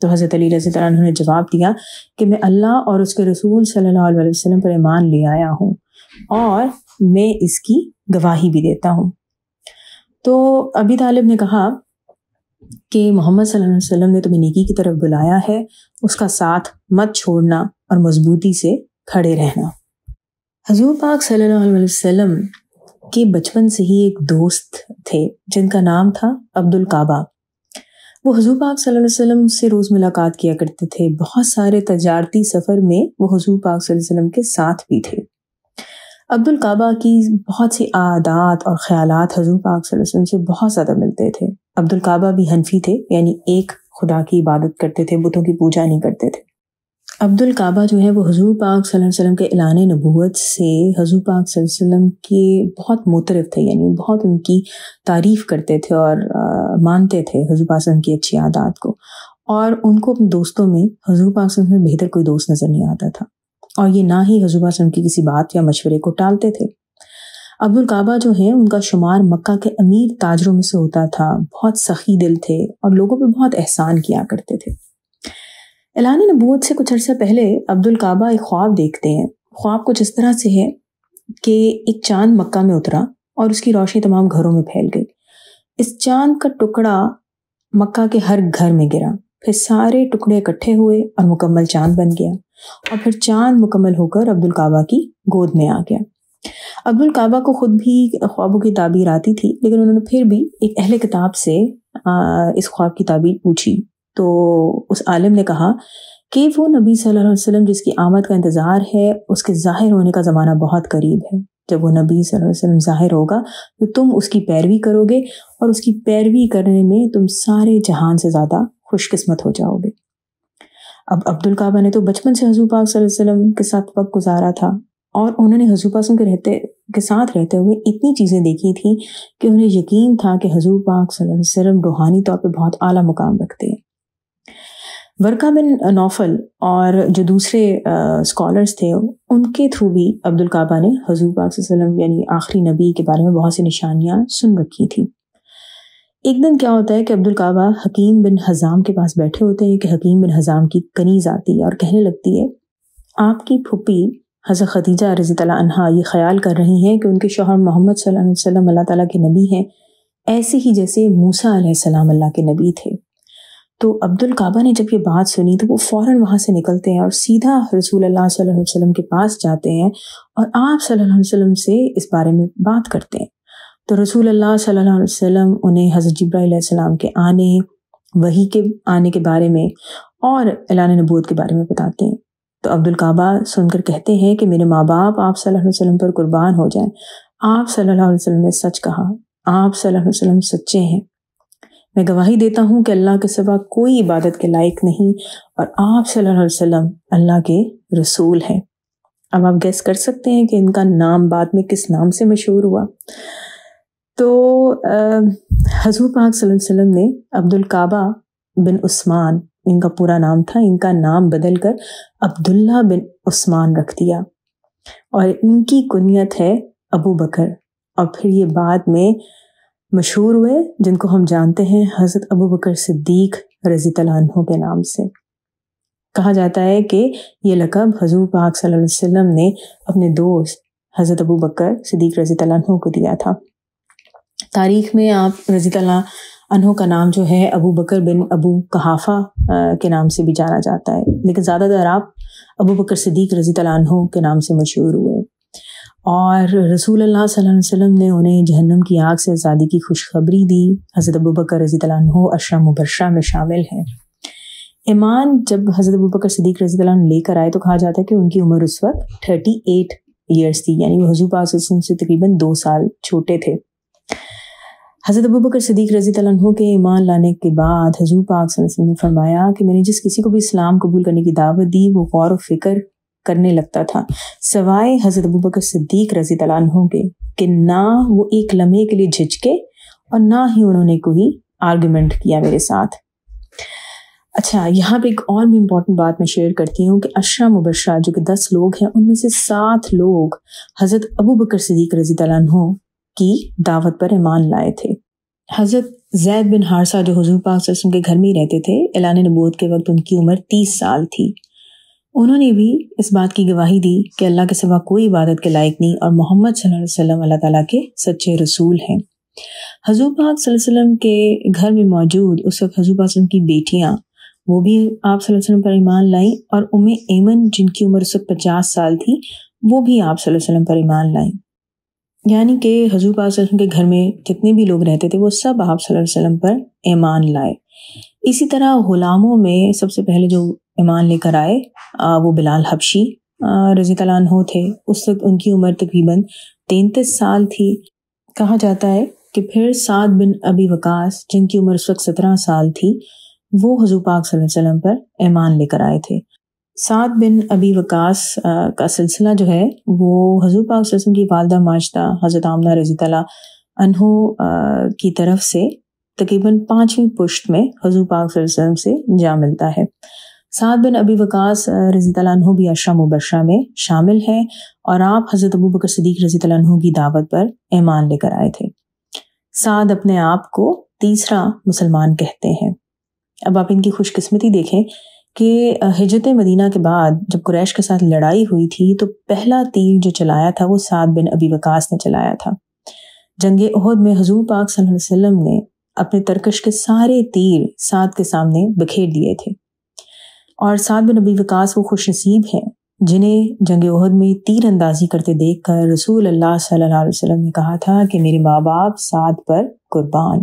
تو حضرت علی رضی اللہ عنہ نے جواب دیا کہ میں اللہ اور اس کے رسول صلی اللہ علیہ وسلم پر ایمان لے آیا ہوں اور میں اس کی گواہی بھی دیتا ہوں۔ تو ابی طالب نے کہا کہ محمد صلی اللہ علیہ وسلم نے تمہیں نیکی کی طرف بلایا ہے، اس کا ساتھ مت چھوڑنا اور مضبوطی سے کھڑے رہنا۔ حضور پاک صلی اللہ علیہ وسلم کے بچپن سے ہی ایک دوست تھے جن کا نام تھا عبد الکعبہ۔ وہ حضور پاک صلی اللہ علیہ وسلم سے روز ملاقات کیا کرتے تھے، بہت سارے تجارتی سفر میں وہ حضور پاک صلی اللہ علیہ وسلم کے ساتھ بھی تھے۔ عبد الکعبہ کی بہت سی عادات اور خیالات حضور پاک صلی اللہ علیہ وسلم سے بہت زیادہ ملتے تھے۔ عبد الکعبہ بھی حنفی تھے، یعنی ایک خدا کی عبادت کرتے تھے، بتوں کی پوجا نہیں کرتے تھے۔ عبد الکعبہ جو ہے وہ حضور پاک صلی اللہ علیہ وسلم کے اعلان نبوت سے حضور پاک صلی اللہ علیہ وسلم کے بہت معترف تھے، یعنی بہت ان کی تعریف کرتے تھے اور مانتے تھے حضور پاک صلی اللہ علیہ وسلم کی اچھی عادات کو، اور ان کو اپنے دوستوں میں حضور پاک صلی اللہ علیہ وسلم سے بہتر کوئی دوست نظر نہیں آتا تھا، اور یہ نہ ہی حضور پاک صلی اللہ علیہ وسلم کی کسی بات یا مشورے کو ٹالتے تھے۔ عبد الکعبہ جو ہیں ان کا شمار مکہ کے امیر تاجروں میں سے ہوتا تھا، بہت سخی دل تھے اور لوگوں پہ بہت احسان کیا کرتے تھے۔ اعلان نبوت سے کچھ عرصہ پہلے عبد الکعبہ ایک خواب دیکھتے ہیں۔ خواب کچھ اس طرح سے ہے کہ ایک چاند مکہ میں اترا اور اس کی روشنی تمام گھروں میں پھیل گئی۔ اس چاند کا ٹکڑا مکہ کے ہر گھر میں گرا، پھر سارے ٹکڑے اکٹھے ہوئے اور مکمل چاند بن گیا، اور پھر چاند مکمل ہو کر عبد الکعبہ کی گود میں آ گیا۔ عبد الکعبہ کو خود بھی خوابوں کی تعبیر آتی تھی، لیکن انہوں نے پھر بھی ایک اہل کتاب سے اس خواب کی تعبیر پوچھی، تو اس عالم نے کہا کہ وہ نبی صلی اللہ علیہ وسلم جس کی آمد کا انتظار ہے، اس کے ظاہر ہونے کا زمانہ بہت قریب ہے۔ جب وہ نبی صلی اللہ علیہ وسلم ظاہر ہوگا تو تم اس کی پیروی کرو گے، اور اس کی پیروی کرنے میں تم سارے جہان سے زیادہ خوش قسمت ہو جاؤ گے۔ اب عبد الکعبہ نے تو بچپن سے حضور پاک صلی اللہ علیہ وسلم کے ساتھ وقت گزارا تھا، اور انہوں نے حضور پاک کے ساتھ رہتے ہوئے اتنی چیزیں دیکھی تھیں کہ انہیں یقین تھا کہ حضور پاک صلی اللہ علیہ وسلم روحانی طور پہ بہت اعلیٰ مقام رکھتے ہیں۔ ورقہ بن نوفل اور جو دوسرے اسکالرس تھے، ان کے تھرو بھی عبد الکعبہ نے حضور پاک صلی اللہ علیہ وسلم یعنی آخری نبی کے بارے میں بہت سی نشانیاں سن رکھی تھی۔ ایک دن کیا ہوتا ہے کہ عبد الکعبہ حکیم بن حزام کے پاس بیٹھے ہوتے ہیں کہ حکیم بن حزام کی کنیز آتی ہے اور کہنے لگتی ہے، آپ کی پھپھی حضرت خدیجہ رضی اللہ عنہا یہ خیال کر رہی ہیں کہ ان کے شوہر محمد صلی اللہ علیہ وسلم اللہ تعالیٰ کے نبی ہیں، ایسے ہی جیسے موسیٰ علیہ السلام اللہ کے نبی تھے۔ تو عبد الکعبہ نے جب یہ بات سنی تو وہ فوراً وہاں سے نکلتے ہیں اور سیدھا رسول اللہ صلی اللہ علیہ وسلم کے پاس جاتے ہیں اور آپ صلی اللہ علیہ وسلم سے اس بارے میں بات کرتے ہیں۔ تو رسول اللہ صلی اللہ علیہ وسلم انہیں حضرت جبرائیل علیہ السلام کے آنے، وحی کے آنے کے بارے میں اور اعلان نبوت کے بارے میں بتاتے ہیں۔ تو عبد الکعبہ سن کر کہتے ہیں کہ میرے ماں باپ آپ صلی اللہ علیہ وسلم پر قربان ہو جائیں، آپ صلی اللہ علیہ وسلم نے سچ کہا، آپ صلی اللہ علیہ وسلم سچے ہیں۔ میں گواہی دیتا ہوں کہ اللہ کے سوا کوئی عبادت کے لائق نہیں، اور آپ صلی اللہ علیہ وسلم اللہ کے رسول ہیں۔ اب آپ گیس کر سکتے ہیں کہ ان کا نام بعد میں کس نام سے مشہور ہوا۔ تو حضور پاک صلی اللہ علیہ وسلم نے عبد الکعبہ بن عثمان، ان کا پورا نام تھا، ان کا نام بدل کر عبداللہ بن عثمان رکھ دیا، اور ان کی کنیت ہے ابو بکر، اور پھر یہ بعد میں مشہور ہوئے جن کو ہم جانتے ہیں حضرت ابو بکر صدیق رضی اللہ عنہ کے نام سے۔ کہا جاتا ہے کہ یہ لقب حضور پاک صلی اللہ علیہ وسلم نے اپنے دوست حضرت ابو بکر صدیق رضی اللہ عنہ کو دیا تھا۔ تاریخ میں آپ رضی اللہ عنہ کا نام جو ہے ابو بکر بن ابو قحافہ کے نام سے بھی جانا جاتا ہے، لیکن زیادہ تر آپ ابو بکر صدیق رضی اللہ عنہ کے نام سے مشہور ہوئے۔ اور رسول اللہ صلی اللہ علیہ وسلم نے انہیں جہنم کی آگ سے آزادی کی خوشخبری دی۔ حضرت ابو بکر رضی اللہ عنہ عشرہ مبشرہ میں شامل ہیں۔ ایمان جب حضرت ابو بکر صدیق رضی اللہ عنہ لے کر آئے تو کہا جاتا ہے کہ ان کی عمر اس وقت 38 ایئرس تھی، یعنی وہ حضور پاک صلی اللہ علیہ وسلم سے تقریباً 2 سال چھوٹے تھے۔ حضرت ابو بکر صدیق رضی اللہ عنہ کے ایمان لانے کے بعد حضور پاک صلی اللہ علیہ وسلم نے فرمایا کہ میں نے جس کسی کو بھی اسلام قبول کرنے کی دعوت دی وہ غور و فکر کرنے لگتا تھا، سوائے حضرت ابو بکر صدیق رضی اللہ عنہ کے، کہ نہ وہ ایک لمحے کے لیے جھجکے اور نہ ہی انہوں نے کوئی آرگومنٹ کیا میرے ساتھ۔ اچھا، یہاں پہ ایک اور بھی امپورٹنٹ بات میں شیئر کرتی ہوں کہ عشرہ مبشرہ جو کہ 10 لوگ ہیں، ان میں سے 7 لوگ حضرت ابو بکر صدیق رضی اللہ عنہ کی دعوت پر ایمان لائے تھے۔ حضرت زید بن حارثہ جو حضور پاک صلی اللہ علیہ وسلم کے گھر میں ہی رہتے تھے، اعلان نبوت کے وقت ان کی عمر 30 سال تھی۔ انہوں نے بھی اس بات کی گواہی دی کہ اللہ کے سوا کوئی عبادت کے لائق نہیں اور محمد صلی اللہ علیہ وسلم اللہ تعالیٰ کے سچے رسول ہیں۔ حضور پاک صلی اللہ علیہ وسلم کے گھر میں موجود اس وقت حضور پاک صلی اللہ علیہ وسلم کی بیٹیاں وہ بھی آپ صلی اللہ علیہ وسلم پر ایمان لائیں، اور ایمن جن کی عمر اس وقت 50 سال تھی وہ بھی آپ صلی اللہ علیہ وسلم پر ایمان لائیں۔ یعنی کہ حضور پاک صلی اللہ علیہ وسلم کے گھر میں جتنے بھی لوگ رہتے تھے وہ سب آپ صلی اللہ علیہ وسلم پر ایمان لائے۔ اسی طرح غلاموں میں سب سے پہلے جو ایمان لے کر آئے وہ بلال حبشی رضی اللہ عنہ تھے۔ اس وقت ان کی عمر تقریباً 33 سال تھی۔ کہا جاتا ہے کہ پھر سعد بن ابی وقاص جن کی عمر اس وقت 17 سال تھی وہ حضور پاک صلی اللہ علیہ وسلم پر ایمان لے کر آئے تھے۔ سعد بن ابی وقاص کا سلسلہ جو ہے وہ حضور پاک صلی اللہ علیہ وسلم کی والدہ ماجدہ حضرت آمنہ رضی اللہ عنہ کی طرف سے تقریباً 5ویں پشت میں حضور پاک صلی اللہ علیہ وسلم سے جا ملتا ہے۔ سعد بن ابی وقاص رضی اللہ عنہ بھی عشرہ مبشرہ میں شامل ہیں، اور آپ حضرت ابوبکر صدیق رضی اللہ عنہ کی دعوت پر ایمان لے کر آئے تھے۔ سعد اپنے آپ کو تیسرا مسلمان کہتے ہیں۔ اب آپ ان کی خوش قسمتی دیکھیں کہ ہجرت مدینہ کے بعد جب قریش کے ساتھ لڑائی ہوئی تھی تو پہلا تیر جو چلایا تھا وہ سعد بن ابی وقاص نے چلایا تھا۔ جنگ احد میں حضور پاک صلی اللہ علیہ وسلم نے اپنے ترکش کے سارے تیر سعد کے سامنے بکھیر دیے تھے، اور سعد بن ابی وقاص وہ خوش نصیب ہیں جنہیں جنگ احد میں تیر اندازی کرتے دیکھ کر رسول اللہ صلی اللہ علیہ وسلم نے کہا تھا کہ میرے ماں باپ سعد پر قربان۔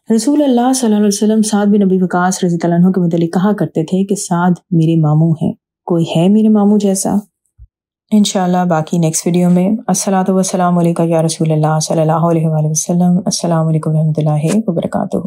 رسول اللہ صلی اللہ علیہ وسلم سعد بن ابی وقاص رضی اللہ عنہ کے متعلق کہا کرتے تھے کہ سعد میرے ماموں ہیں، کوئی ہے میرے ماموں جیسا؟ انشاءاللہ باقی نیکسٹ ویڈیو میں۔ الصلاۃ والسلام علیکہ یا رسول اللہ صلی اللہ علیہ وآلہ وسلم۔ السلام علیکم ورحمۃ اللہ وبرکاتہ۔